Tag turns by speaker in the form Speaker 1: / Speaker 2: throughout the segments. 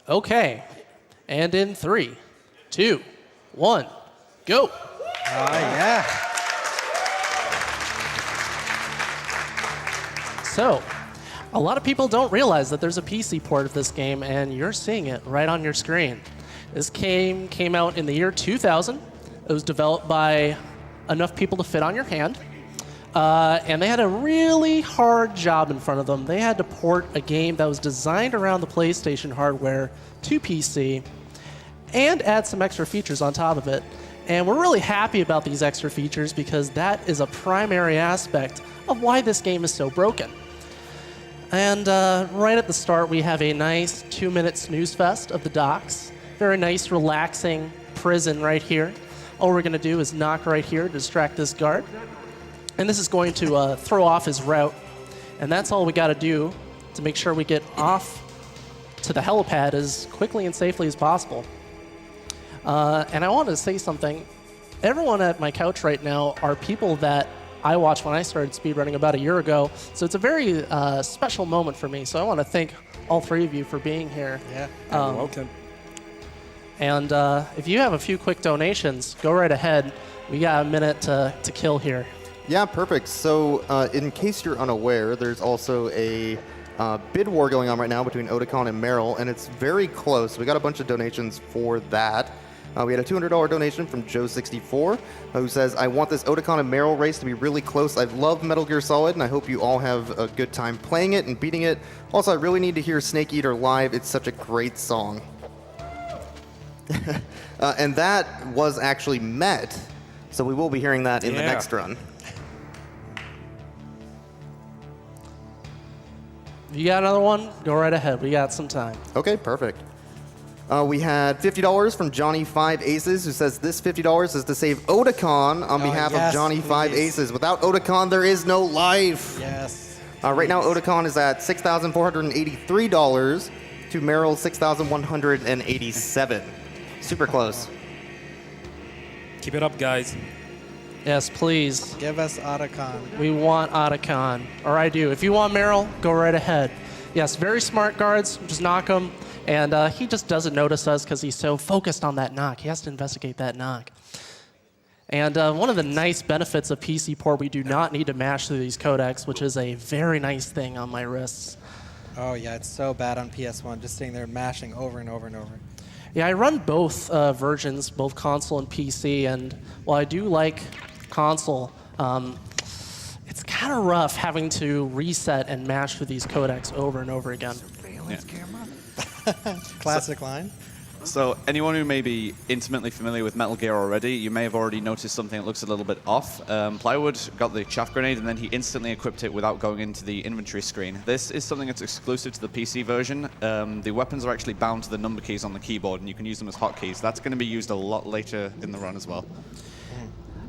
Speaker 1: Okay. And in 3, 2, 1, go.
Speaker 2: Yeah.
Speaker 1: So, a lot of people don't realize that there's a PC port of this game, and you're seeing it right on your screen. This game came out in the year 2000. It was developed by enough people to fit on your hand. And they had a really hard job in front of them. They had to port a game that was designed around the PlayStation hardware to PC and add some extra features on top of it. And we're really happy about these extra features because that is a primary aspect of why this game is so broken. And right at the start, we have a nice 2-minute snooze fest of the docks. Very nice, relaxing prison right here. All we're going to do is knock right here to distract this guard. And this is going to throw off his route. And that's all we got to do to make sure we get off to the helipad as quickly and safely as possible. And I wanted to say something. Everyone at my couch right now are people that I watched when I started speedrunning about a year ago. So it's a very special moment for me. So I want to thank all 3 of you for being here.
Speaker 2: Yeah, you're welcome.
Speaker 1: And if you have a few quick donations, go right ahead. We got a minute to kill here.
Speaker 3: Yeah, perfect. So in case you're unaware, there's also a bid war going on right now between Otakon and Merrill, and it's very close. We got a bunch of donations for that. We had a $200 donation from Joe64, who says, I want this Otakon and Merrill race to be really close. I love Metal Gear Solid, and I hope you all have a good time playing it and beating it. Also, I really need to hear Snake Eater live. It's such a great song. And that was actually met, so we will be hearing that in the next run.
Speaker 1: If you got another one, go right ahead. We got some time.
Speaker 3: Okay, perfect. We had $50 from Johnny5Aces, who says this $50 is to save Otakon on behalf of Johnny5Aces. Without Otakon, there is no life.
Speaker 2: Yes.
Speaker 3: Right now, Otakon is at $6,483 to Merrill's $6,187. Super close.
Speaker 4: Keep it up, guys.
Speaker 1: Yes, please.
Speaker 2: Give us Otakon.
Speaker 1: We want Otakon. Or I do. If you want Merrill, go right ahead. Yes, very smart guards. Just knock him. And he just doesn't notice us because he's so focused on that knock. He has to investigate that knock. And one of the nice benefits of PC port, we do not need to mash through these codecs, which is a very nice thing on my wrists.
Speaker 2: Oh, yeah, it's so bad on PS1, just sitting there mashing over and over and over.
Speaker 1: Yeah, I run both versions, both console and PC, and while I do like console, it's kind of rough having to reset and mash through these codecs over and over again.
Speaker 5: Surveillance camera.
Speaker 2: Classic line.
Speaker 5: So anyone who may be intimately familiar with Metal Gear already, you may have already noticed something that looks a little bit off. Plywood got the chaff grenade and then he instantly equipped it without going into the inventory screen. This is something that's exclusive to the PC version. The weapons are actually bound to the number keys on the keyboard and you can use them as hotkeys. That's going to be used a lot later in the run as well.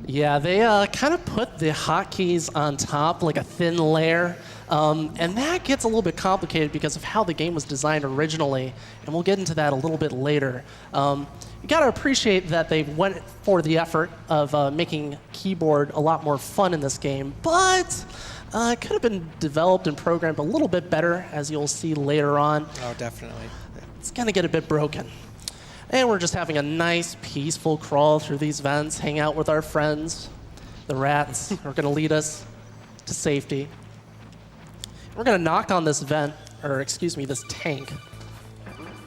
Speaker 1: Yeah, they kind of put the hotkeys on top like a thin layer. And that gets a little bit complicated because of how the game was designed originally, and we'll get into that a little bit later. You got to appreciate that they went for the effort of making keyboard a lot more fun in this game, but it could have been developed and programmed a little bit better, as you'll see later on.
Speaker 2: Oh, definitely.
Speaker 1: It's going to get a bit broken. And we're just having a nice, peaceful crawl through these vents, hang out with our friends. The rats are going to lead us to safety. We're going to knock on this vent, or excuse me, this tank,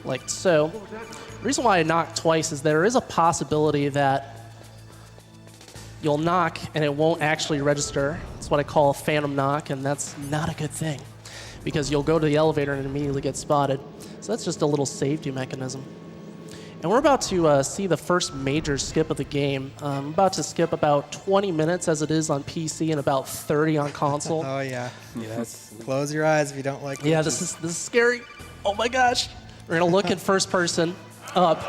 Speaker 1: like so. The reason why I knocked twice is there is a possibility that you'll knock and it won't actually register. It's what I call a phantom knock, and that's not a good thing because you'll go to the elevator and immediately get spotted. So that's just a little safety mechanism. And we're about to see the first major skip of the game. I'm about to skip about 20 minutes as it is on PC and about 30 on console.
Speaker 2: Oh, yeah. Yes. Close your eyes if you don't like
Speaker 1: Yeah, this is scary. Oh, my gosh. We're going to look in first person up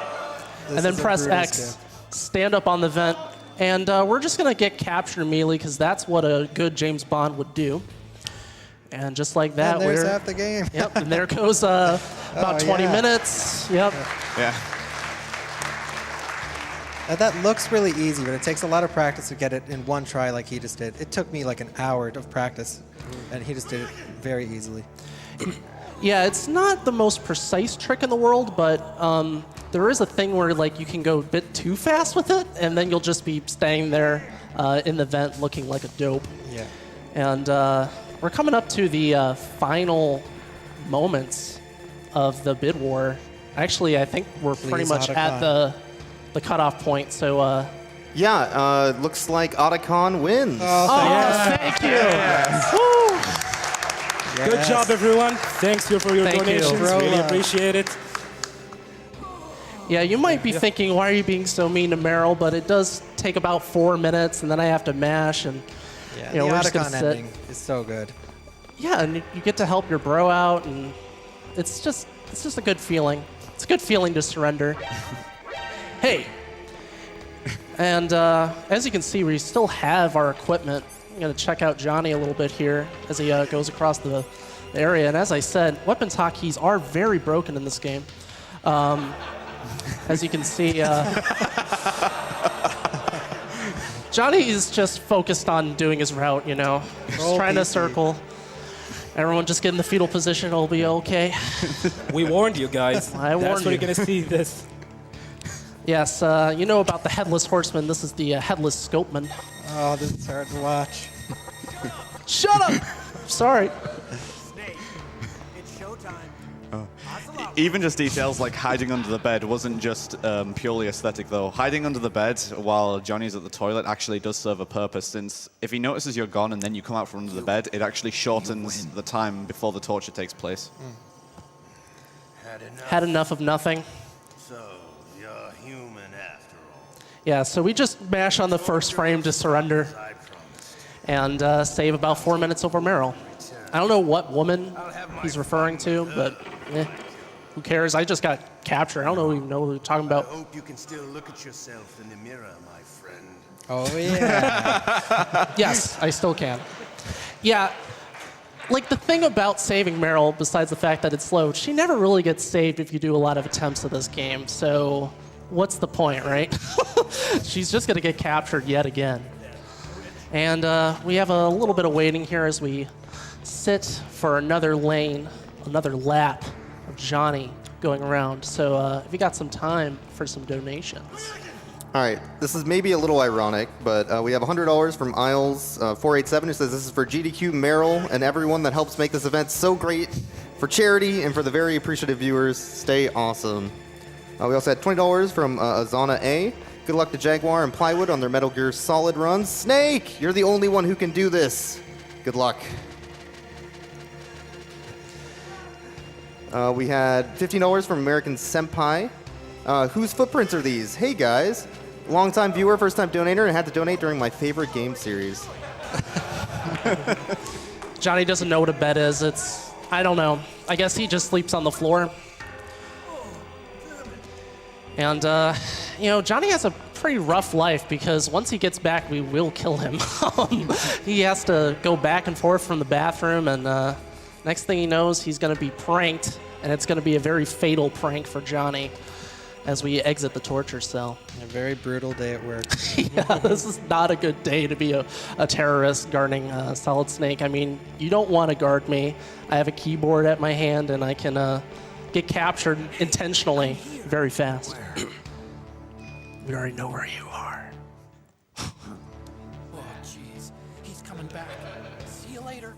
Speaker 1: and then press X, stand up on the vent, and we're just going to get captured immediately because that's what a good James Bond would do. And just like that,
Speaker 2: and there's half the game.
Speaker 1: Yep, and there goes about 20 minutes. Yep.
Speaker 5: Yeah.
Speaker 2: That looks really easy, but it takes a lot of practice to get it in one try like he just did. It took me like an hour of practice, and he just did it very easily.
Speaker 1: Yeah, it's not the most precise trick in the world, but there is a thing where like you can go a bit too fast with it, and then you'll just be staying there in the vent looking like a dope.
Speaker 2: Yeah.
Speaker 1: And we're coming up to the final moments of the bid war. Actually, I think we're pretty much at the cutoff point. So.
Speaker 3: Yeah, looks like Otacon wins.
Speaker 1: Thank you. Woo.
Speaker 2: Yes.
Speaker 4: Good job, everyone. Thanks for your
Speaker 1: Thank you.
Speaker 4: donations. Really appreciate it.
Speaker 1: Yeah, you might be thinking, why are you being so mean to Meryl? But it does take about 4 minutes, and then I have to mash, and
Speaker 2: Yeah,
Speaker 1: you know,
Speaker 2: the
Speaker 1: we're just gonna
Speaker 2: Otacon
Speaker 1: sit.
Speaker 2: ending is so good.
Speaker 1: Yeah, and you get to help your bro out, and it's just a good feeling. It's a good feeling to surrender. Hey, and as you can see, we still have our equipment. I'm gonna check out Johnny a little bit here as he goes across the area. And as I said, weapons hotkeys are very broken in this game. As you can see, Johnny is just focused on doing his route, you know, just trying to circle. Everyone just get in the fetal position, it'll be okay.
Speaker 4: We warned you guys.
Speaker 1: I warned
Speaker 4: That's what
Speaker 1: you.
Speaker 4: you're going to see this.
Speaker 1: Yes, you know about the Headless Horseman. This is the Headless Scopeman.
Speaker 2: Oh, this is hard to watch.
Speaker 1: Shut up! Sorry.
Speaker 5: Even just details like hiding under the bed wasn't just purely aesthetic, though. Hiding under the bed while Johnny's at the toilet actually does serve a purpose, since if he notices you're gone and then you come out from under the bed, it actually shortens the time before the torture takes place.
Speaker 1: Had enough of nothing.
Speaker 6: So, you're human after all.
Speaker 1: Yeah, so we just mash on the first frame to surrender
Speaker 6: I promise.
Speaker 1: and save about 4 minutes over Meryl. I don't know what woman he's referring to, but who cares? I just got captured. I don't even know who we're talking
Speaker 6: I
Speaker 1: about.
Speaker 6: hope you can still look at yourself in the mirror, my friend.
Speaker 2: Oh, yeah.
Speaker 1: Yes, I still can. Yeah, like the thing about saving Meryl, besides the fact that it's slow, she never really gets saved if you do a lot of attempts of this game. So what's the point, right? She's just going to get captured yet again. And we have a little bit of waiting here as we sit for another lane, another lap of Johnny going around. So if you got some time for some donations.
Speaker 3: All right, this is maybe a little ironic, but we have $100 from Isles487 who says this is for GDQ, Meryl, and everyone that helps make this event so great for charity and for the very appreciative viewers. Stay awesome. We also had $20 from Azana A. Good luck to Jaguar and Plywood on their Metal Gear Solid runs. Snake, you're the only one who can do this. Good luck. We had $15 from American Senpai. Whose footprints are these? Hey guys. Long-time viewer, first-time donator, and had to donate during my favorite game series.
Speaker 1: Johnny doesn't know what a bed is. I don't know. I guess he just sleeps on the floor. And, you know, Johnny has a pretty rough life because once he gets back, we will kill him. He has to go back and forth from the bathroom, and next thing he knows, he's going to be pranked, and it's going to be a very fatal prank for Johnny as we exit the torture cell.
Speaker 2: A very brutal day at work.
Speaker 1: Yeah, this is not a good day to be a terrorist guarding Solid Snake. I mean, you don't want to guard me. I have a keyboard at my hand, and I can get captured intentionally very fast. We already know where you are.
Speaker 7: Oh, jeez. He's coming back. See you later.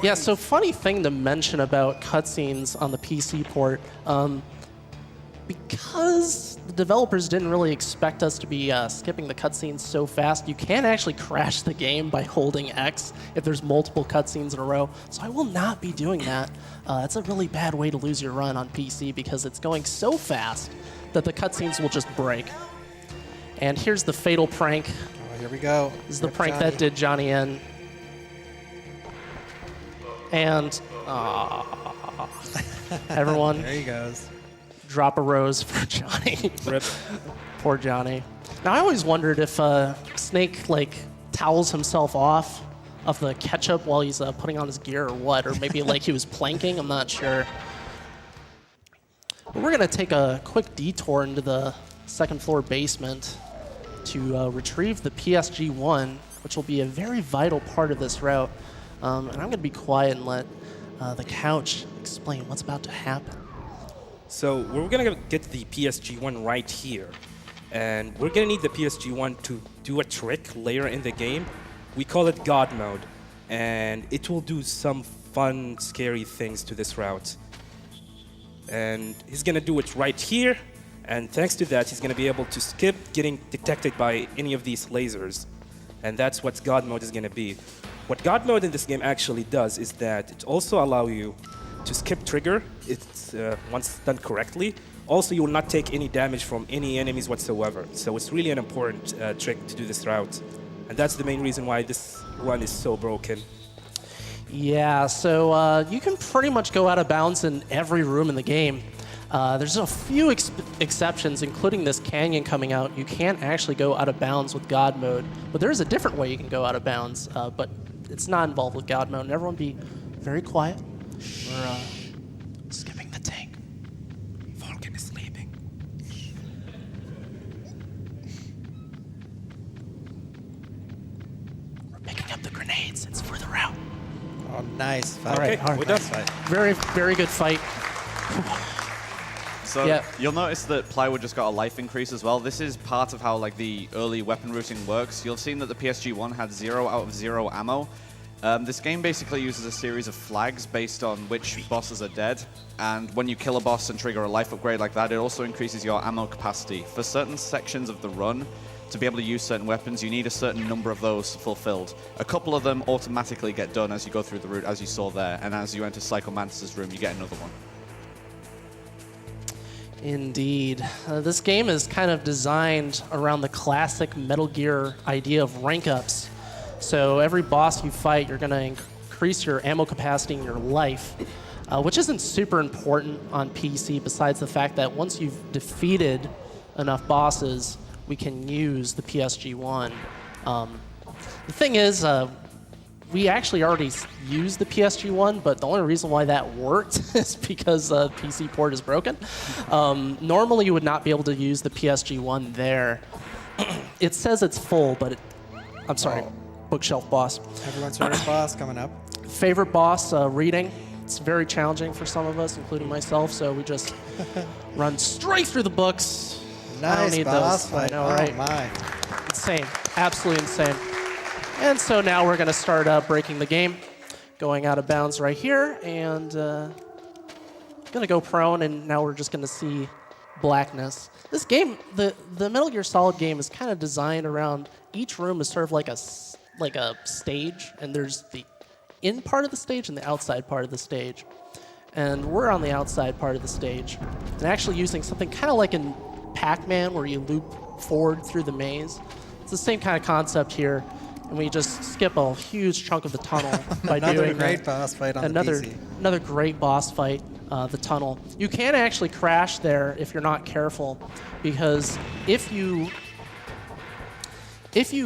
Speaker 1: Yeah, so funny thing to mention about cutscenes on the PC port. Because the developers didn't really expect us to be skipping the cutscenes so fast, you can actually crash the game by holding X if there's multiple cutscenes in a row. So I will not be doing that. It's a really bad way to lose your run on PC because it's going so fast that the cutscenes will just break. And here's the fatal prank.
Speaker 2: Oh, here we go.
Speaker 1: This is the
Speaker 2: Rip
Speaker 1: prank
Speaker 2: Johnny.
Speaker 1: that did Johnny in. And everyone,
Speaker 2: There he goes.
Speaker 1: drop a rose for Johnny.
Speaker 4: Rip.
Speaker 1: Poor Johnny. Now I always wondered if Snake like towels himself off of the ketchup while he's putting on his gear or what, or maybe like he was planking. I'm not sure. But we're gonna take a quick detour into the second floor basement to retrieve the PSG-1, which will be a very vital part of this route. And I'm gonna be quiet and let the couch. Explain what's about to happen.
Speaker 4: So we're gonna get the PSG-1 right here. And we're gonna need the PSG-1 to do a trick later in the game. We call it God mode. And it will do some fun, scary things to this route. And he's gonna do it right here. And thanks to that, he's gonna be able to skip getting detected by any of these lasers. And that's what God mode is gonna be. What God mode in this game actually does is that it also allows you to skip trigger. It's once done correctly. Also, you will not take any damage from any enemies whatsoever. So it's really an important trick to do this route. And that's the main reason why this run is so broken.
Speaker 1: Yeah, so you can pretty much go out of bounds in every room in the game. There's a few exceptions, including this canyon coming out. You can't actually go out of bounds with God mode, but there is a different way you can go out of bounds, but it's not involved with God mode. And everyone be very quiet. We're skipping the tank.
Speaker 7: Falcon is sleeping.
Speaker 1: We're picking up the grenades. It's further out.
Speaker 2: Oh, nice fight.
Speaker 1: All right,
Speaker 4: we're done.
Speaker 2: Nice fight.
Speaker 1: Very, very good fight.
Speaker 5: So
Speaker 1: Yeah.
Speaker 5: you'll notice that Plywood just got a life increase as well. This is part of how like the early weapon routing works. You'll see that the PSG-1 had 0 out of 0 ammo. This game basically uses a series of flags based on which bosses are dead. And when you kill a boss and trigger a life upgrade like that, it also increases your ammo capacity. For certain sections of the run, to be able to use certain weapons, you need a certain number of those fulfilled. A couple of them automatically get done as you go through the route, as you saw there. And as you enter Psycho Mantis's room, you get another one.
Speaker 1: Indeed. This game is kind of designed around the classic Metal Gear idea of rank ups. So every boss you fight, you're going to increase your ammo capacity and your life, which isn't super important on PC besides the fact that once you've defeated enough bosses, we can use the PSG-1. The thing is, we actually already used the PSG-1, but the only reason why that worked is because the PC port is broken. Normally, you would not be able to use the PSG-1 there. It says it's full, but I'm sorry, bookshelf boss.
Speaker 2: Everyone's favorite boss coming up.
Speaker 1: Favorite boss, reading. It's very challenging for some of us, including myself, so we just run straight through the books. I don't
Speaker 2: Nice
Speaker 1: need
Speaker 2: boss
Speaker 1: those.
Speaker 2: fight.
Speaker 1: I know,
Speaker 2: Oh
Speaker 1: right?
Speaker 2: my.
Speaker 1: Insane. Absolutely insane. And so now we're going to start breaking the game, going out of bounds right here, and going to go prone, and now we're just going to see blackness. This game, the Metal Gear Solid game is kind of designed around each room is sort of like a stage, and there's the in part of the stage and the outside part of the stage. And we're on the outside part of the stage, and actually using something kind of like in Pac-Man where you loop forward through the maze. It's the same kind of concept here. And we just skip a huge chunk of the tunnel by
Speaker 2: Another
Speaker 1: doing
Speaker 2: great boss fight on the PC.
Speaker 1: Another great boss fight, the tunnel. You can actually crash there if you're not careful, because if you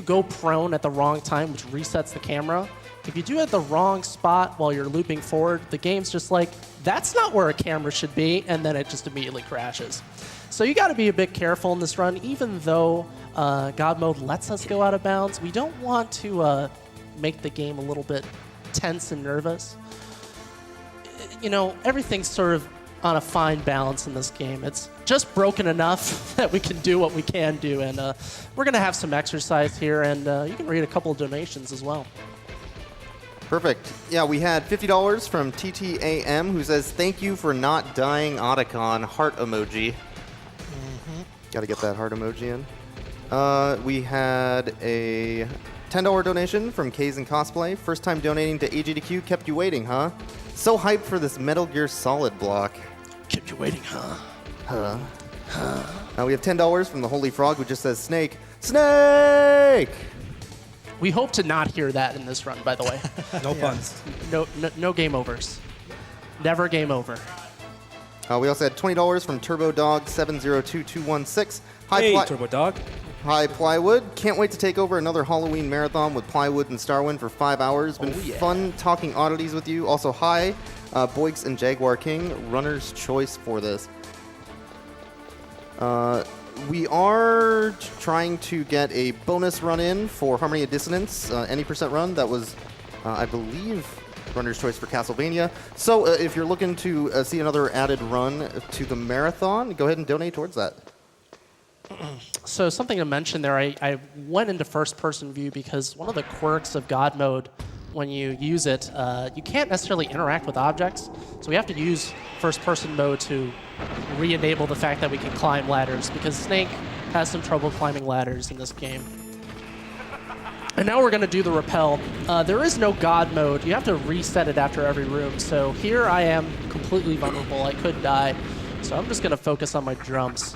Speaker 1: go prone at the wrong time, which resets the camera, if you do it at the wrong spot while you're looping forward, the game's just like, that's not where a camera should be, and then it just immediately crashes. So you got to be a bit careful in this run, even though God mode lets us go out of bounds. We don't want to make the game a little bit tense and nervous. You know, everything's sort of on a fine balance in this game. It's just broken enough that we can do what we can do, and we're going to have some exercise here, and you can read a couple of donations as well.
Speaker 3: Perfect. Yeah, we had $50 from TTAM, who says, "Thank you for not dying, Otacon." Heart emoji. Got to get that heart emoji in. We had a $10 donation from Kays and Cosplay. First time donating to AGDQ. Kept you waiting, huh? So hyped for this Metal Gear Solid block.
Speaker 1: Kept you waiting, huh?
Speaker 3: We have $10 from the Holy Frog, who just says, "Snake, Snake!"
Speaker 1: We hope to not hear that in this run, by the way.
Speaker 4: No puns.
Speaker 1: No game overs. Never game over.
Speaker 3: We also had $20 from Turbo Dog 702216.
Speaker 4: Hey, Turbo Dog.
Speaker 3: Hi, Plywood. Can't wait to take over another Halloween marathon with Plywood and Starwind for 5 hours. Been fun talking oddities with you. Also, hi, Boix and Jaguar King. Runner's choice for this. We are trying to get a bonus run in for Harmony of Dissonance, any percent run. That was, I believe, runner's choice for Castlevania. So if you're looking to see another added run to the marathon, go ahead and donate towards that.
Speaker 1: So something to mention there, I went into first-person view because one of the quirks of God mode, when you use it, you can't necessarily interact with objects. So we have to use first-person mode to re-enable the fact that we can climb ladders, because Snake has some trouble climbing ladders in this game. And now we're going to do the rappel. There is no God mode. You have to reset it after every room. So here I am completely vulnerable. I could die. So I'm just going to focus on my jumps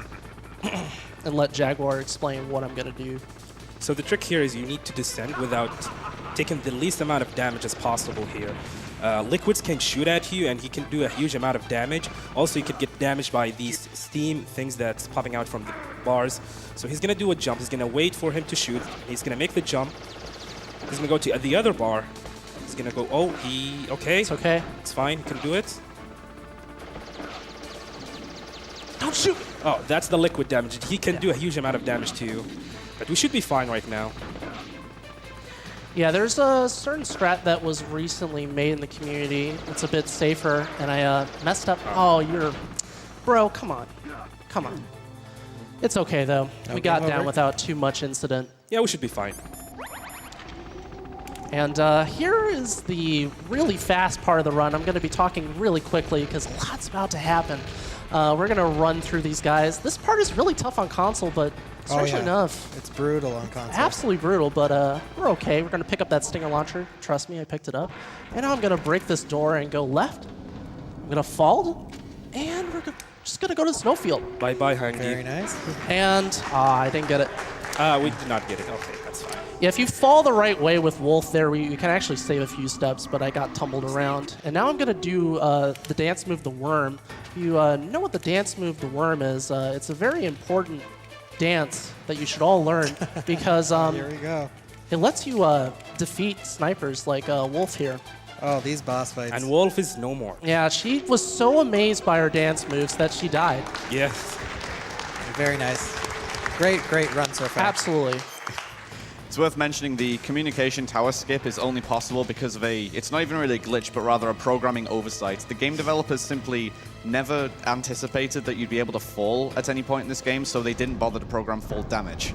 Speaker 1: and let Jaguar explain what I'm going to do.
Speaker 4: So the trick here is you need to descend without taking the least amount of damage as possible here. Liquids can shoot at you, and he can do a huge amount of damage. Also, you could get damaged by these steam things that's popping out from the bars. So he's going to do a jump. He's going to wait for him to shoot. He's going to make the jump. He's going to go to the other bar. He's going to go, oh, okay.
Speaker 1: It's okay.
Speaker 4: It's fine. He can do it.
Speaker 1: Don't shoot!
Speaker 4: Oh, that's the liquid damage. He can do a huge amount of damage to you. But we should be fine right now.
Speaker 1: Yeah, there's a certain strat that was recently made in the community. It's a bit safer, and I messed up. Oh, Bro, come on. Come on. It's okay, though. We got down without too much incident.
Speaker 4: Yeah, we should be fine.
Speaker 1: And here is the really fast part of the run. I'm going to be talking really quickly because a lot's about to happen. We're going to run through these guys. This part is really tough on console, but strangely enough,
Speaker 2: it's brutal on console.
Speaker 1: absolutely brutal, but we're okay. We're going to pick up that Stinger launcher. Trust me, I picked it up. And now I'm going to break this door and go left. I'm going to fall, and we're just going to go to the snowfield.
Speaker 4: Bye-bye, Hangi.
Speaker 2: Very nice.
Speaker 1: And I didn't get it.
Speaker 4: We did not get it. Okay, that's fine.
Speaker 1: Yeah, if you fall the right way with Wolf there, you can actually save a few steps, but I got tumbled around. And now I'm going to do the dance move, the worm. If you know what the dance move, the worm is, it's a very important dance that you should all learn because
Speaker 2: Here we go.
Speaker 1: it lets you defeat snipers like Wolf here.
Speaker 2: Oh, these boss fights.
Speaker 4: And Wolf is no more.
Speaker 1: Yeah, she was so amazed by her dance moves that she died.
Speaker 4: Yeah.
Speaker 2: Very nice. Great run so far.
Speaker 1: Absolutely.
Speaker 5: It's worth mentioning the communication tower skip is only possible because of it's not even really a glitch, but rather a programming oversight. The game developers simply never anticipated that you'd be able to fall at any point in this game, so they didn't bother to program fall damage.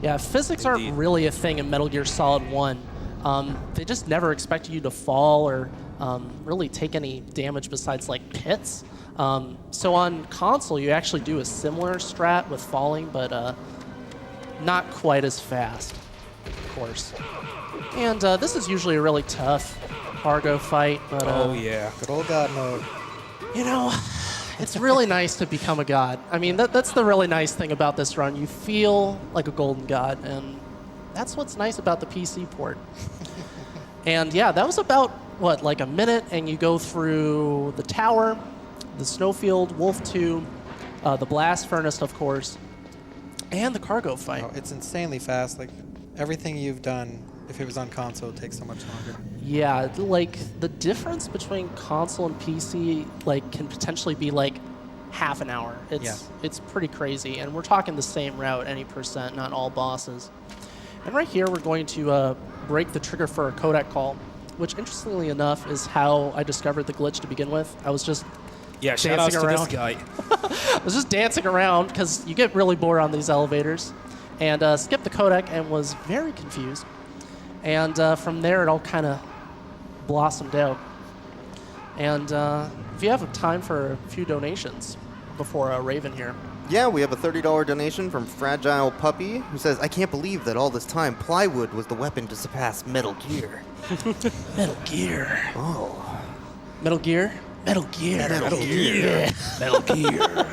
Speaker 1: Yeah, physics aren't really a thing in Metal Gear Solid 1. They just never expected you to fall or really take any damage besides like pits. So on console, you actually do a similar strat with falling, but not quite as fast, of course. And this is usually a really tough cargo fight, but
Speaker 4: Oh, yeah.
Speaker 2: Good old God mode.
Speaker 1: you know, it's really nice to become a god. I mean, that's the really nice thing about this run. You feel like a golden god, and that's what's nice about the PC port. And yeah, that was about, what, like a minute, and you go through the tower, the snowfield, Wolf 2, the blast furnace, of course, and the cargo fight.
Speaker 2: Oh, it's insanely fast. Like everything you've done, if it was on console, takes so much longer.
Speaker 1: Yeah, like the difference between console and PC like can potentially be like half an hour. It's pretty crazy, and we're talking the same route, any percent, not all bosses. And right here, we're going to break the trigger for a codec call, which interestingly enough is how I discovered the glitch to begin with. I was just
Speaker 4: Yeah, shout outs
Speaker 1: dancing
Speaker 4: to
Speaker 1: around.
Speaker 4: this guy.
Speaker 1: I was just dancing around because you get really bored on these elevators, and skipped the codec and was very confused. And from there, it all kind of blossomed out. And if you have time for a few donations before Raven here.
Speaker 3: Yeah, we have a $30 donation from Fragile Puppy, who says, I can't believe that all this time plywood was the weapon to surpass Metal Gear.
Speaker 1: Metal Gear.
Speaker 3: Oh.
Speaker 1: Metal Gear? Metal Gear.
Speaker 3: Metal Gear.
Speaker 1: Metal Gear.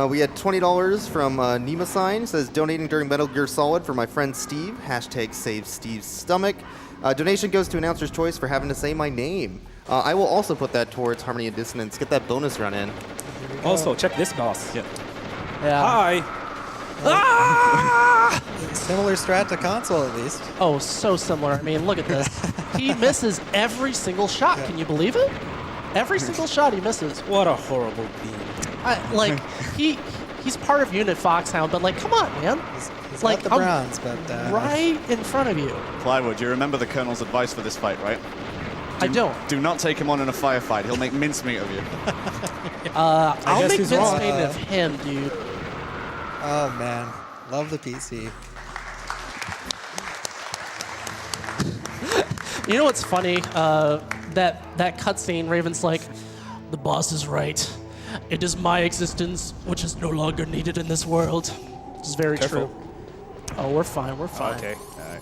Speaker 3: We had $20 from Nima Sign, who says, donating during Metal Gear Solid for my friend Steve, hashtag save Steve's stomach. Donation goes to Announcer's Choice for having to say my name. I will also put that towards Harmony and Dissonance. Get that bonus run in.
Speaker 4: Also, check this boss. Yeah.
Speaker 1: Yeah.
Speaker 4: Hi.
Speaker 2: Similar strat to console, at least.
Speaker 1: Oh, so similar. I mean, look at this. He misses every single shot. Can you believe it? Every single shot he misses.
Speaker 4: What a horrible beam.
Speaker 1: He's part of Unit Foxhound, but like, come on, man.
Speaker 2: He's
Speaker 1: like
Speaker 2: got the bronze, but
Speaker 1: right in front of you.
Speaker 5: Plywood, you remember the Colonel's advice for this fight, right?
Speaker 1: I don't.
Speaker 5: Do not take him on in a firefight. He'll make mincemeat of you.
Speaker 1: I'll
Speaker 4: guess
Speaker 1: make
Speaker 4: he's wrong.
Speaker 1: mincemeat of him, dude.
Speaker 2: Oh man, love the PC.
Speaker 1: You know what's funny? That cutscene, Raven's like, the boss is right. It is my existence which is no longer needed in this world. Which is very
Speaker 4: Careful.
Speaker 1: true. Oh, we're fine. We're fine.
Speaker 4: Okay. All right.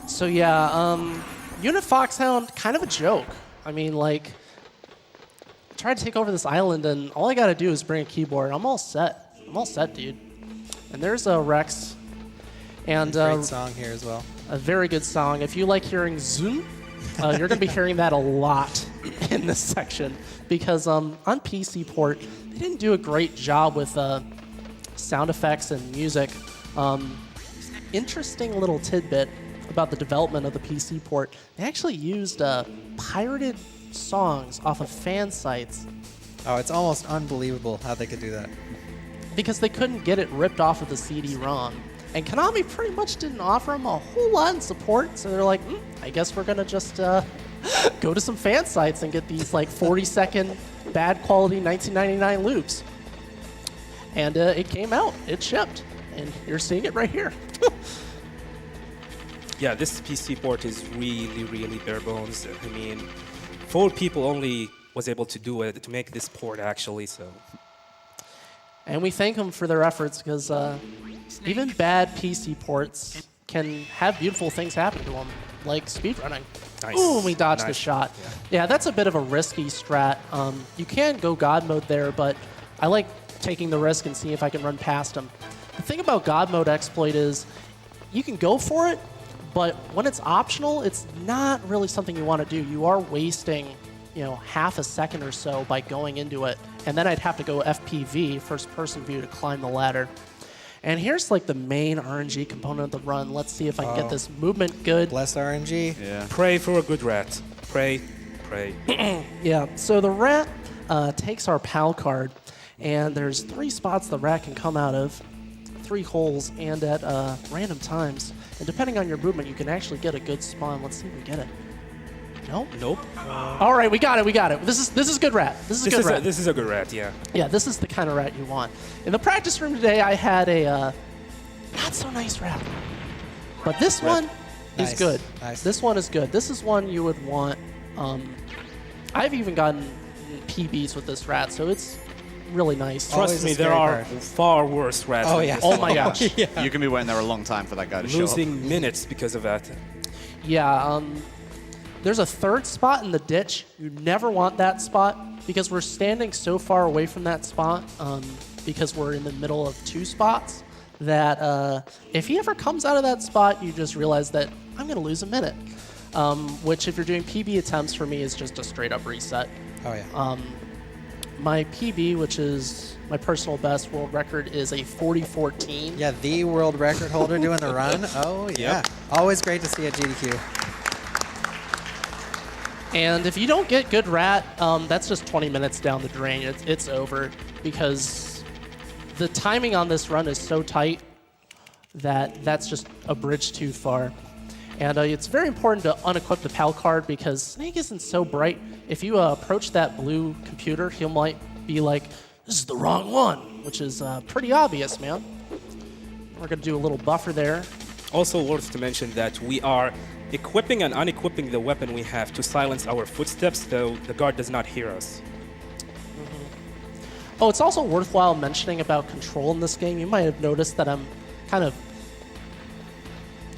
Speaker 1: So yeah, Unit Foxhound, kind of a joke. I mean, like, try to take over this island, and all I gotta do is bring a keyboard. I'm all set. I'm all set, dude. And there's Rex, and
Speaker 2: Great song here as well.
Speaker 1: a very good song. If you like hearing Zoom, you're gonna be hearing that a lot in this section because on PC port they didn't do a great job with sound effects and music. Interesting little tidbit about the development of the PC port. They actually used pirated songs off of fan sites
Speaker 2: Oh, it's almost unbelievable how they could do that.
Speaker 1: because they couldn't get it ripped off of the CD-ROM. And Konami pretty much didn't offer them a whole lot in support, so they're like, I guess we're gonna just go to some fan sites and get these like 40-second bad quality 1999 loops. And it came out, it shipped, and you're seeing it right here.
Speaker 4: Yeah, this PC port is really, really bare bones. I mean, 4 people only was able to do it, to make this port actually, so.
Speaker 1: And we thank them for their efforts because even bad PC ports can have beautiful things happen to them, like speedrunning.
Speaker 4: Nice.
Speaker 1: Ooh, we dodged the
Speaker 4: Nice.
Speaker 1: shot. Yeah, that's a bit of a risky strat. You can go God mode there, but I like taking the risk and seeing if I can run past them. The thing about God mode exploit is you can go for it, but when it's optional, it's not really something you want to do. You are wasting, half a second or so by going into it, and then I'd have to go FPV, first-person view, to climb the ladder. And here's like the main RNG component of the run. Let's see if I can get this movement good.
Speaker 2: Bless RNG.
Speaker 5: Yeah.
Speaker 4: Pray for a good rat. Pray, pray.
Speaker 1: Yeah, so the rat takes our PAL card, and there's 3 spots the rat can come out of, 3 holes, and at random times. And depending on your movement, you can actually get a good spawn. Let's see if we get it. No?
Speaker 4: Nope.
Speaker 1: All right, we got it, we got it. This is good rat. This is good rat.
Speaker 4: This is a good rat, yeah.
Speaker 1: Yeah, this is the kind of rat you want. In the practice room today, I had a not so nice rat. But this one is
Speaker 2: Nice,
Speaker 1: good.
Speaker 2: nice.
Speaker 1: This one is good. This is one you would want. I've even gotten PBs with this rat, so it's really nice.
Speaker 2: Always
Speaker 4: Trust
Speaker 2: a
Speaker 4: me, there
Speaker 2: scary
Speaker 4: are
Speaker 2: card.
Speaker 4: far worse rats.
Speaker 2: Oh
Speaker 4: than
Speaker 2: yeah.
Speaker 4: this
Speaker 1: Oh
Speaker 4: one.
Speaker 1: my gosh.
Speaker 2: Yeah.
Speaker 5: You can be waiting there a long time for that guy to show up.
Speaker 4: Losing minutes because of that.
Speaker 1: Yeah, there's a 3rd spot in the ditch. You never want that spot because we're standing so far away from that spot because we're in the middle of 2 spots that if he ever comes out of that spot, you just realize that I'm going to lose a minute, which if you're doing PB attempts for me is just a straight up reset.
Speaker 2: Oh yeah.
Speaker 1: My PB, which is my personal best world record, is a 40-14.
Speaker 2: Yeah, the world record holder doing the run. Oh yeah. Always great to see a GDQ.
Speaker 1: And if you don't get good rat, that's just 20 minutes down the drain. It's over because the timing on this run is so tight that that's just a bridge too far. And it's very important to unequip the PAL card because Snake isn't so bright. If you approach that blue computer, he might be like, this is the wrong one, which is pretty obvious, man. We're going to do a little buffer there.
Speaker 4: Also worth to mention that we are equipping and unequipping the weapon we have to silence our footsteps, though the guard does not hear us.
Speaker 1: Oh, it's also worthwhile mentioning about control in this game. You might have noticed that I'm kind of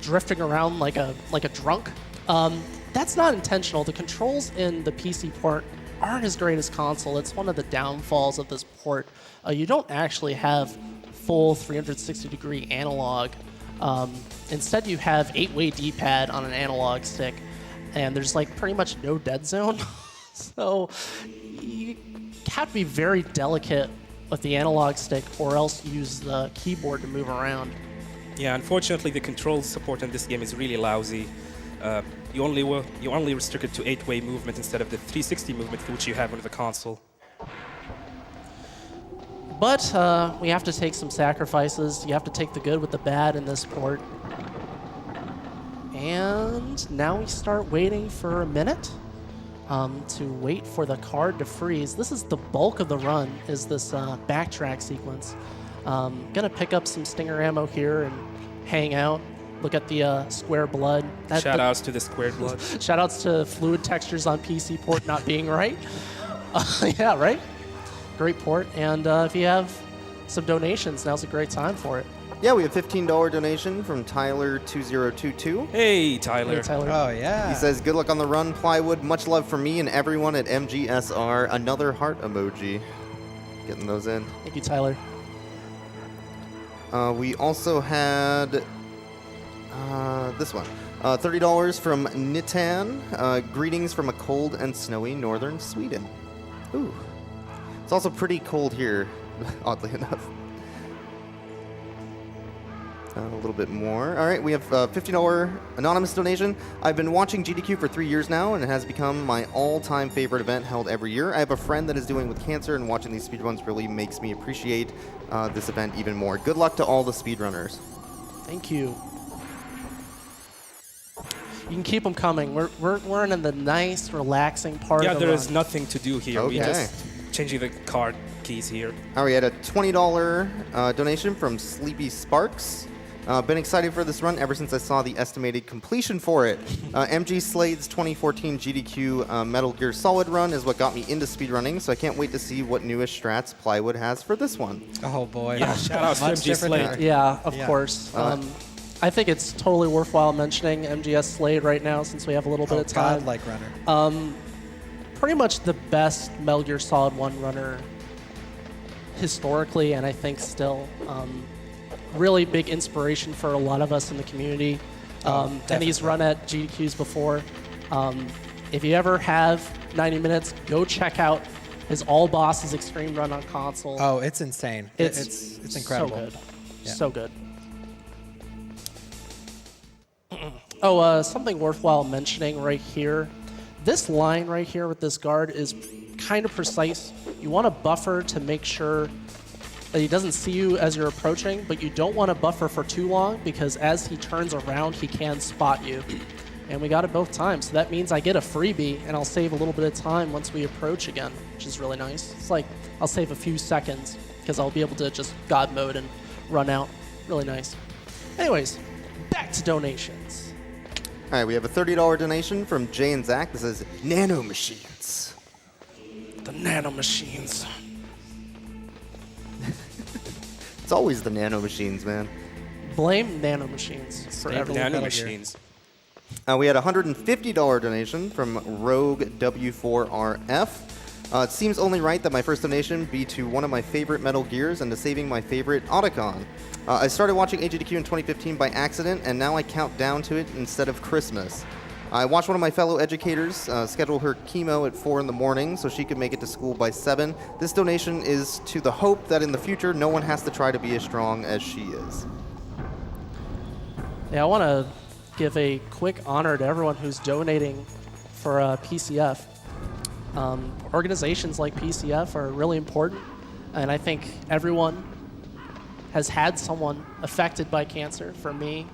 Speaker 1: drifting around like a drunk. That's not intentional. The controls in the PC port aren't as great as console. It's one of the downfalls of this port. You don't actually have full 360-degree analog. Instead, you have 8-way D-pad on an analog stick, and there's like pretty much no dead zone. So you have to be very delicate with the analog stick, or else use the keyboard to move around.
Speaker 4: Yeah, unfortunately, the control support in this game is really lousy. You only restricted to 8-way movement instead of the 360 movement which you have on the console.
Speaker 1: But we have to take some sacrifices. You have to take the good with the bad in this port. And now we start waiting for a minute to wait for the card to freeze. This is the bulk of the run, is this backtrack sequence. Gonna pick up some stinger ammo here and hang out. Look at the square blood.
Speaker 4: Shout outs to the squared blood.
Speaker 1: Shout outs to fluid textures on PC port not being right. Yeah, right? Great port. And if you have some donations, now's a great time for it.
Speaker 3: Yeah, we have $15 donation from Tyler2022.
Speaker 4: Hey, Tyler.
Speaker 1: Hey, Tyler.
Speaker 2: Oh, yeah.
Speaker 3: He says, good luck on the run, Plywood. Much love from me and everyone at MGSR. Another heart emoji. Getting those in.
Speaker 1: Thank you, Tyler.
Speaker 3: We also had this one. $30 from Nitan. Greetings from a cold and snowy northern Sweden. Ooh. It's also pretty cold here, oddly enough. A little bit more. All right, we have a $50 anonymous donation. I've been watching GDQ for 3 years now, and it has become my all-time favorite event held every year. I have a friend that is dealing with cancer, and watching these speedruns really makes me appreciate this event even more. Good luck to all the speedrunners.
Speaker 1: Thank you. You can keep them coming. We're in the nice, relaxing part
Speaker 4: Yeah,
Speaker 1: of the
Speaker 4: there
Speaker 1: run.
Speaker 4: is nothing to do here. We
Speaker 3: Okay.
Speaker 4: just changing the card keys here.
Speaker 3: All right, we had a $20 donation from Sleepy Sparks. Been excited for this run ever since I saw the estimated completion for it. MG Slade's 2014 GDQ Metal Gear Solid run is what got me into speedrunning, so I can't wait to see what newest strats Plywood has for this one.
Speaker 2: Oh, boy.
Speaker 4: Yeah, shout out to
Speaker 2: Much
Speaker 4: MG
Speaker 2: different
Speaker 4: Slade.
Speaker 2: art.
Speaker 1: Yeah, of
Speaker 2: Yeah.
Speaker 1: course. I think it's totally worthwhile mentioning MGS Slade right now since we have a little bit
Speaker 2: Oh,
Speaker 1: of time.
Speaker 2: godlike runner.
Speaker 1: Pretty much the best Metal Gear Solid 1 runner historically, and I think still. Really big inspiration for a lot of us in the community. And he's run at GDQs before. If you ever have 90 minutes, go check out his All Bosses Extreme run on console.
Speaker 2: Oh, it's insane. It's incredible.
Speaker 1: So good.
Speaker 2: Yeah.
Speaker 1: So good. Oh, something worthwhile mentioning right here. This line right here with this guard is kind of precise. You want a buffer to make sure that he doesn't see you as you're approaching, but you don't want to buffer for too long because as he turns around, he can spot you. And we got it both times. So that means I get a freebie and I'll save a little bit of time once we approach again, which is really nice. It's like I'll save a few seconds because I'll be able to just God mode and run out. Really nice. Anyways, back to donations.
Speaker 3: All right, we have a $30 donation from Jay and Zach. This says, Nano Machines.
Speaker 1: The nano machines.
Speaker 3: It's always the Nano Machines, man.
Speaker 1: Blame nano machines for
Speaker 2: Staple
Speaker 1: everything.
Speaker 4: Nano
Speaker 2: Metal Gear.
Speaker 4: machines.
Speaker 3: We had a $150 donation from Rogue W4RF. It seems only right that my first donation be to one of my favorite Metal Gears and to saving my favorite Otacon. I started watching AGDQ in 2015 by accident, and now I count down to it instead of Christmas. I watched one of my fellow educators schedule her chemo at 4 in the morning so she could make it to school by 7. This donation is to the hope that in the future no one has to try to be as strong as she is.
Speaker 1: Yeah, I want to give a quick honor to everyone who's donating for PCF. Organizations like PCF are really important, and I think everyone has had someone affected by cancer. For me,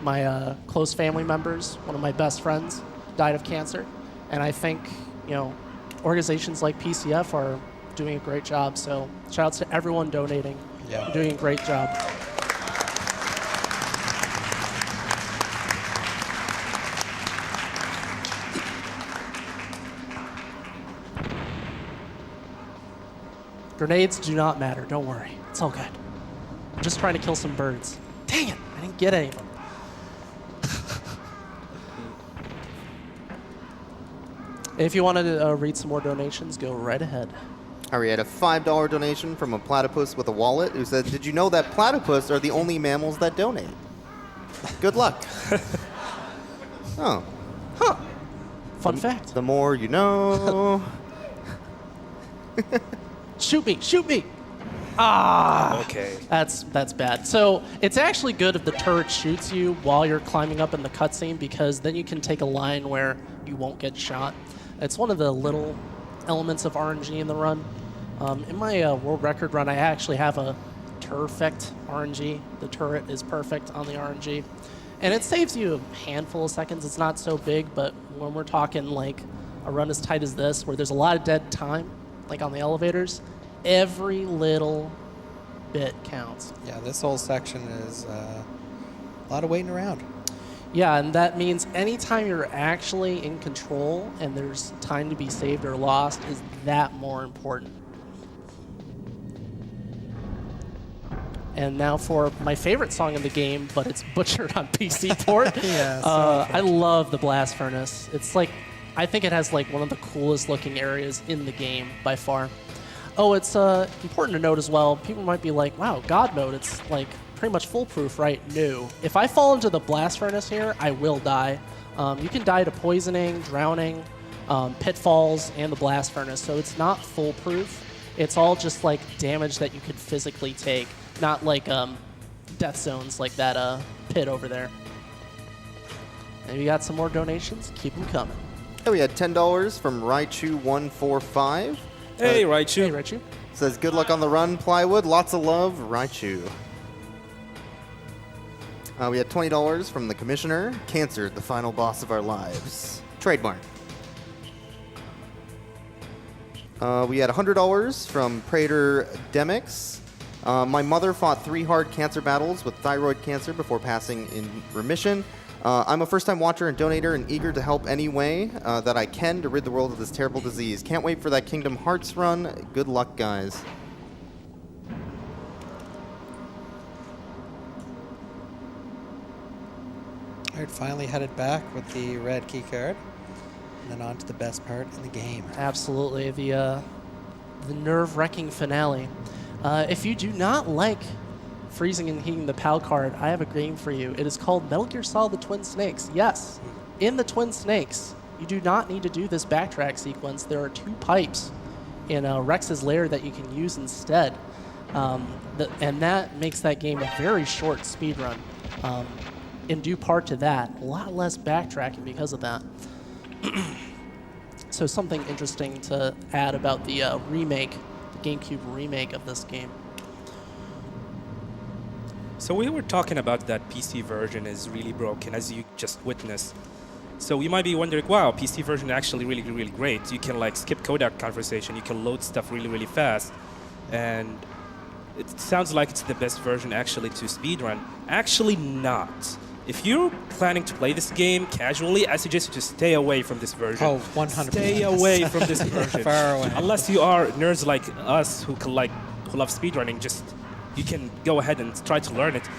Speaker 1: my close family members, one of my best friends, died of cancer, and I think organizations like PCF are doing a great job. So shout outs to everyone donating.
Speaker 2: Yeah.
Speaker 1: You're doing a great job. Grenades do not matter. Don't worry. It's all good. I'm just trying to kill some birds. Dang it. I didn't get any of them. If you wanted to read some more donations, go right ahead.
Speaker 3: All right, we had a $5 donation from a platypus with a wallet who said, did you know that platypus are the only mammals that donate? Good luck. Oh. Huh.
Speaker 1: Fun fact.
Speaker 3: The more you know.
Speaker 1: Shoot me. Shoot me. Ah.
Speaker 4: Okay.
Speaker 1: That's bad. So it's actually good if the turret shoots you while you're climbing up in the cutscene because then you can take a line where you won't get shot. It's one of the little elements of RNG in the run. In my world record run, I actually have a perfect RNG. The turret is perfect on the RNG. And it saves you a handful of seconds. It's not so big, but when we're talking like a run as tight as this, where there's a lot of dead time, like on the elevators, every little bit counts.
Speaker 2: Yeah, this whole section is a lot of waiting around.
Speaker 1: Yeah, and that means anytime you're actually in control and there's time to be saved or lost is that more important. And now for my favorite song in the game, but it's butchered on PC port.
Speaker 2: Yeah,
Speaker 1: I love the Blast Furnace. It's like, I think it has like one of the coolest looking areas in the game by far. Oh, it's important to note as well, people might be like, wow, God mode, it's like pretty much foolproof, right? No. If I fall into the Blast Furnace here, I will die. You can die to poisoning, drowning, pitfalls, and the Blast Furnace, so it's not foolproof. It's all just like damage that you could physically take, not like death zones like that pit over there. And we got some more donations, keep them coming.
Speaker 3: And we had $10 from Raichu145.
Speaker 4: Hey, Raichu.
Speaker 1: Hey, Richie.
Speaker 3: Says, good luck on the run, Plywood. Lots of love, Raichu. We had $20 from the Commissioner. Cancer, the final boss of our lives. Trademark. We had $100 from Prater Demix. My mother fought 3 hard cancer battles with thyroid cancer before passing in remission. I'm a first-time watcher and donator and eager to help any way that I can to rid the world of this terrible disease. Can't wait for that Kingdom Hearts run. Good luck, guys.
Speaker 2: All right, finally headed back with the red key card. And then on to the best part in the game.
Speaker 1: Absolutely, the nerve-wracking finale. If you do not like freezing and heating the PAL card, I have a game for you. It is called Metal Gear Solid: The Twin Snakes. Yes, in the Twin Snakes, you do not need to do this backtrack sequence. There are 2 pipes in Rex's lair that you can use instead. And that makes that game a very short speedrun. In due part to that, a lot less backtracking because of that. So something interesting to add about the remake, the GameCube remake of this game.
Speaker 4: So we were talking about that PC version is really broken, as you just witnessed. So you might be wondering, wow, PC version is actually really, really great. You can like skip codec conversation, you can load stuff really, really fast. And it sounds like it's the best version actually to speedrun. Actually not. If you're planning to play this game casually, I suggest you to stay away from this version.
Speaker 2: Oh, 100%.
Speaker 4: Stay away from this version.
Speaker 2: Far away.
Speaker 4: Unless you are nerds like us who love speedrunning, just you can go ahead and try to learn it.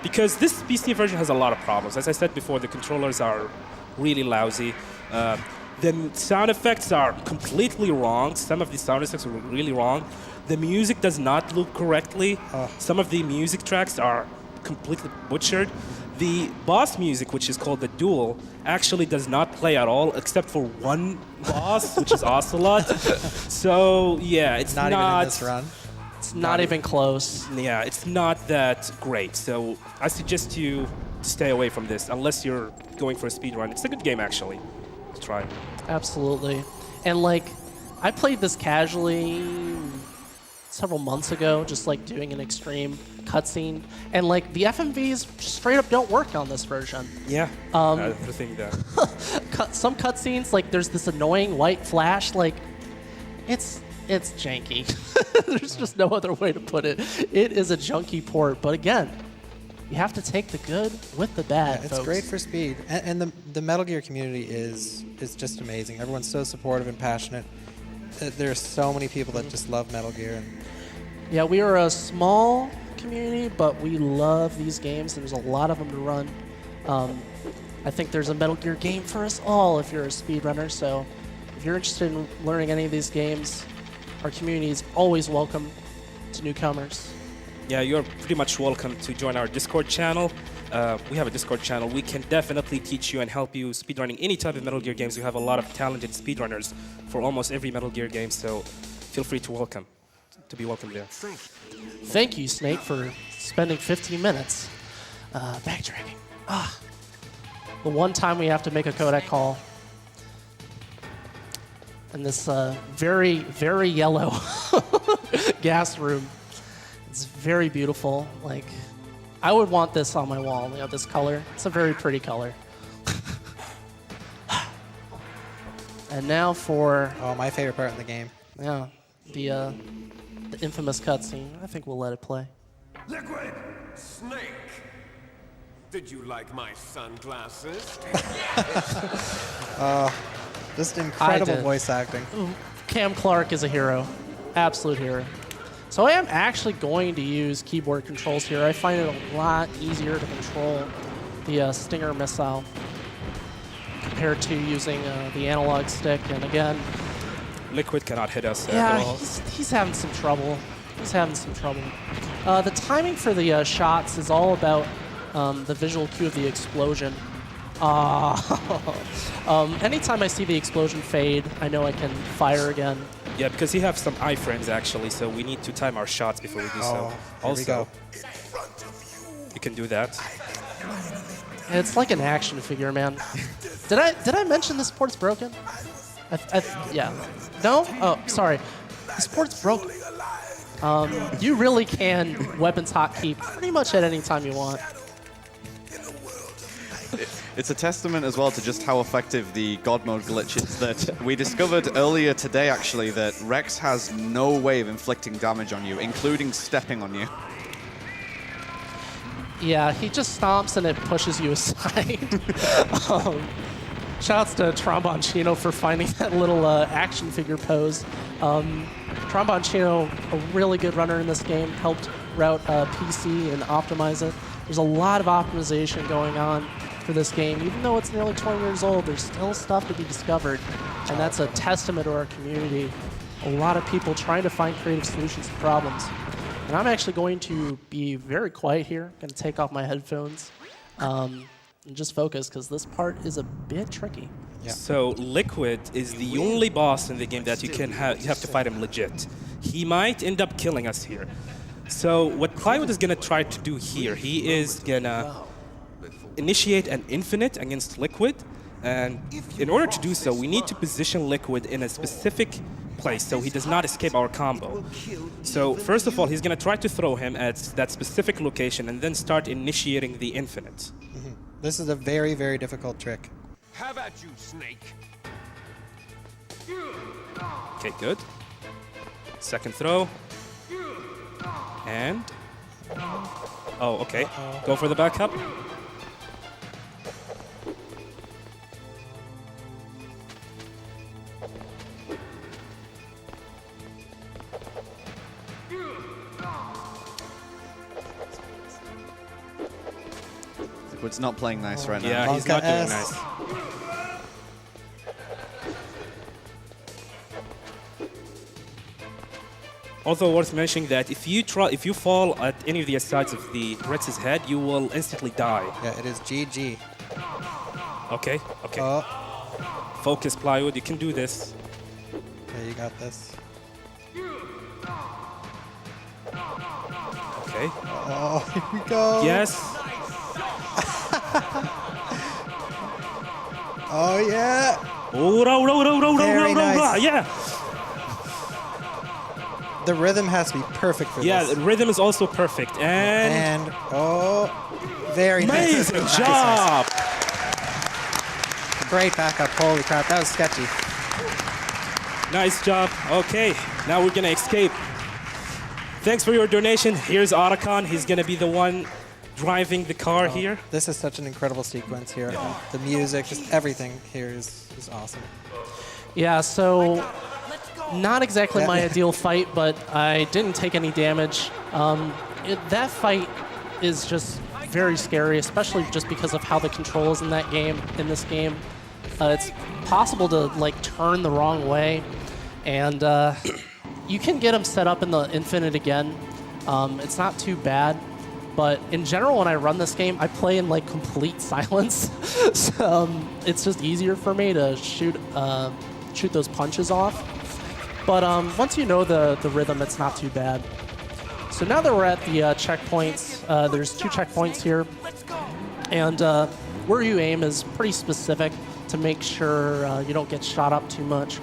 Speaker 4: Because this PC version has a lot of problems. As I said before, the controllers are really lousy. The sound effects are completely wrong. Some of the sound effects are really wrong. The music does not loop correctly. Some of the music tracks are completely butchered. The boss music, which is called the Duel, actually does not play at all, except for one boss, which is Ocelot. So yeah, it's
Speaker 2: Not even in this run.
Speaker 1: It's not even close.
Speaker 4: Yeah, it's not that great. So I suggest you to stay away from this, unless you're going for a speed run. It's a good game, actually. Let's try it.
Speaker 1: Absolutely. And like, I played this casually several months ago, just like doing an extreme cutscene, and like the FMVs straight up don't work on this version.
Speaker 4: Yeah, I think that.
Speaker 1: Some cutscenes, like there's this annoying white flash, like it's janky. There's just no other way to put it. It is a junky port, but again, you have to take the good with the bad.
Speaker 2: Yeah, it's
Speaker 1: folks.
Speaker 2: great for speed. And the Metal Gear community is just amazing. Everyone's so supportive and passionate. There's so many people that just love Metal Gear.
Speaker 1: Yeah, we are a small community, but we love these games. There's a lot of them to run. I think there's a Metal Gear game for us all if you're a speedrunner. So if you're interested in learning any of these games, our community is always welcome to newcomers.
Speaker 4: Yeah, you're pretty much welcome to join our Discord channel. We have a Discord channel. We can definitely teach you and help you speedrunning any type of Metal Gear games. We have a lot of talented speedrunners for almost every Metal Gear game, so feel free to be welcome there.
Speaker 1: Thank you, Snake, for spending 15 minutes backtracking. The one time we have to make a codec call in this very, very yellow gas room. It's very beautiful. Like, I would want this on my wall. You know, this color. It's a very pretty color. And now for
Speaker 2: Oh, my favorite part in the game.
Speaker 1: yeah, the infamous cutscene. I think we'll let it play.
Speaker 8: Liquid Snake. Did you like my sunglasses?
Speaker 2: Just incredible
Speaker 1: did.
Speaker 2: voice acting.
Speaker 1: Cam Clark is a hero, absolute hero. So I am actually going to use keyboard controls here. I find it a lot easier to control the Stinger missile compared to using the analog stick. And again,
Speaker 4: Liquid cannot hit us at
Speaker 1: yeah,
Speaker 4: all.
Speaker 1: he's having some trouble. He's having some trouble. The timing for the shots is all about the visual cue of the explosion. Anytime I see the explosion fade, I know I can fire again.
Speaker 4: Yeah, because he have some iframes actually, so we need to time our shots before we do so.
Speaker 2: Here we go.
Speaker 4: You can do that.
Speaker 1: It's like an action figure, man. Did I mention this port's broken? Yeah. No? Oh, sorry. This port's broken. You really can weapons hotkey pretty much at any time you want.
Speaker 5: It's a testament as well to just how effective the God mode glitch is that we discovered earlier today, actually, that Rex has no way of inflicting damage on you, including stepping on you.
Speaker 1: Yeah, he just stomps and it pushes you aside. Shouts to Trombone Chino for finding that little action figure pose. Trombone Chino, a really good runner in this game, helped route PC and optimize it. There's a lot of optimization going on for this game. Even though it's nearly 20 years old, there's still stuff to be discovered, and that's a testament to our community. A lot of people trying to find creative solutions to problems. And I'm actually going to be very quiet here. Going to take off my headphones and just focus, because this part is a bit tricky.
Speaker 2: Yeah.
Speaker 4: So Liquid is the only boss in the game that you have to fight him legit. He might end up killing us here. So what Plywood is gonna try to do here, he is gonna initiate an infinite against Liquid, and in order to do so, we need to position Liquid in a specific place so he does not escape our combo. So first of all, he's gonna try to throw him at that specific location and then start initiating the infinite.
Speaker 2: This is a very, very difficult trick.
Speaker 8: How about you, Snake?
Speaker 4: Okay, good. Second throw. And... oh, okay. Go for the backup.
Speaker 5: Liquid's not playing nice right now.
Speaker 4: Yeah, he's not doing
Speaker 2: S.
Speaker 4: nice. Also worth mentioning that if you fall at any of the sides of the Rex's head, you will instantly die.
Speaker 2: Yeah, it is GG.
Speaker 4: Okay, okay.
Speaker 2: Oh,
Speaker 4: Focus, Plywood, you can do this.
Speaker 2: yeah, you got this.
Speaker 4: Okay.
Speaker 2: Oh, here we go.
Speaker 4: Yes.
Speaker 2: Oh, yeah.
Speaker 4: Oh,
Speaker 2: Very nice.
Speaker 4: yeah.
Speaker 2: The rhythm has to be perfect for
Speaker 4: Yeah,
Speaker 2: this.
Speaker 4: the rhythm is also perfect. And
Speaker 2: oh, very nice.
Speaker 4: amazing
Speaker 2: Nice,
Speaker 4: job.
Speaker 2: nice. Great backup. Holy crap, that was sketchy.
Speaker 4: Nice job. Okay, now we're gonna escape. Thanks for your donation. Here's Otacon. He's gonna be the one driving the car here.
Speaker 2: This is such an incredible sequence here. The music, just everything here is awesome.
Speaker 1: Yeah, so not exactly
Speaker 2: Yeah.
Speaker 1: my ideal fight, but I didn't take any damage. That fight is just very scary, especially just because of how the controls in that game, in this game. It's possible to like turn the wrong way, and you can get them set up in the infinite again. It's not too bad, but in general, when I run this game, I play in like complete silence. So, it's just easier for me to shoot those punches off. But once you know the rhythm, it's not too bad. So now that we're at the checkpoints, there's 2 checkpoints here. And where you aim is pretty specific to make sure you don't get shot up too much.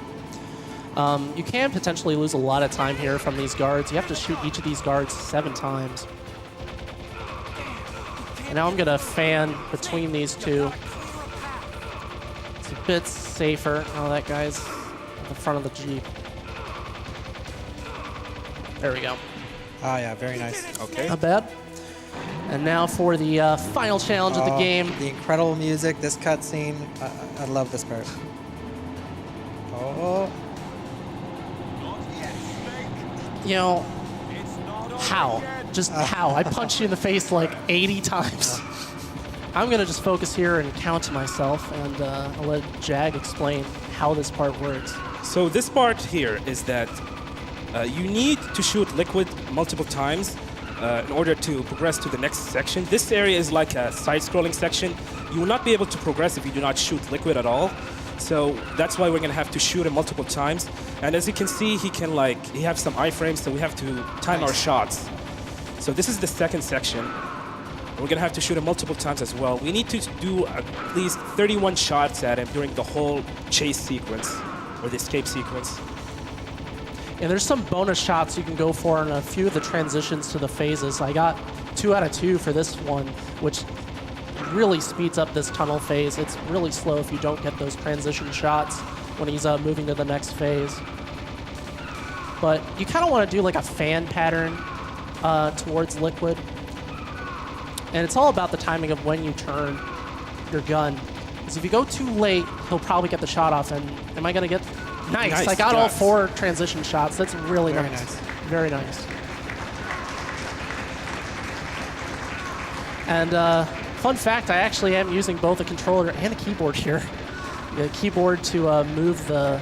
Speaker 1: You can potentially lose a lot of time here from these guards. You have to shoot each of these guards 7 times. And now I'm going to fan between these two. It's a bit safer. Oh, that guy's at the front of the Jeep. There we go.
Speaker 2: Ah, yeah, very nice.
Speaker 4: Okay.
Speaker 1: Not bad. And now for the final challenge of the game.
Speaker 2: The incredible music, this cutscene. I love this part. Oh.
Speaker 1: You know, how? Just how? I punched you in the face like 80 times. I'm going to just focus here and count to myself, and I'll let Jag explain how this part works.
Speaker 4: So this part here is that you need to shoot liquid multiple times in order to progress to the next section. This area is like a side-scrolling section. You will not be able to progress if you do not shoot liquid at all. So that's why we're going to have to shoot him multiple times. And as you can see, he has some iframes, so we have to time our shots. So this is the second section. We're going to have to shoot him multiple times as well. We need to do at least 31 shots at him during the whole chase sequence, or the escape sequence.
Speaker 1: And there's some bonus shots you can go for in a few of the transitions to the phases. I got 2 out of 2 for this one, which really speeds up this tunnel phase. It's really slow if you don't get those transition shots when he's moving to the next phase. But you kind of want to do like a fan pattern towards liquid. And it's all about the timing of when you turn your gun. Because if you go too late, he'll probably get the shot off. And am I going to get... Nice. I got all 4 transition shots. That's really
Speaker 2: Very
Speaker 1: nice.
Speaker 2: nice.
Speaker 1: Very nice. And fun fact, I actually am using both a controller and a keyboard here. The keyboard to move the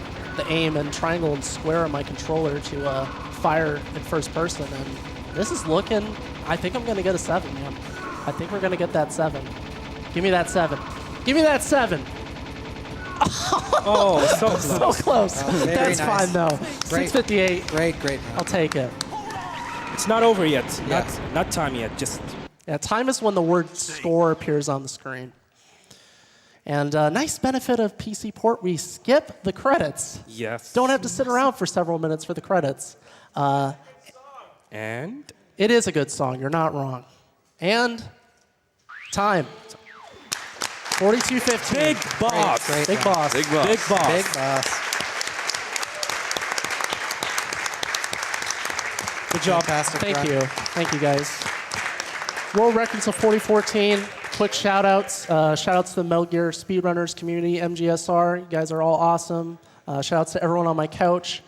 Speaker 1: aim, and triangle and square on my controller to fire in first person. And this is looking... I think I'm going to get a 7, man. I think we're going to get that 7. Give me that 7. Give me that 7.
Speaker 4: Oh, so close.
Speaker 1: So close.
Speaker 2: Very
Speaker 1: That's
Speaker 2: nice.
Speaker 1: fine, though.
Speaker 2: Great.
Speaker 1: 658.
Speaker 2: Great.
Speaker 1: I'll take it.
Speaker 4: It's not over yet.
Speaker 2: Yeah.
Speaker 4: Not time yet. Just
Speaker 1: Yeah, time is when the word score appears on the screen. And nice benefit of PC port, we skip the credits.
Speaker 4: yes.
Speaker 1: Don't have to sit around for several minutes for the credits.
Speaker 4: And
Speaker 1: It is a good song, you're not wrong. And time. 42:15.
Speaker 4: big boss.
Speaker 2: Great.
Speaker 1: Big boss.
Speaker 5: Big boss.
Speaker 4: Big boss.
Speaker 2: Big boss.
Speaker 1: Good job.
Speaker 2: Fantastic
Speaker 1: Thank
Speaker 2: run.
Speaker 1: you. Thank you, guys. World records of 4014. Quick shout-outs. Shout-outs to the Metal Gear Speedrunners community, MGSR. You guys are all awesome. Shout-outs to everyone on my couch.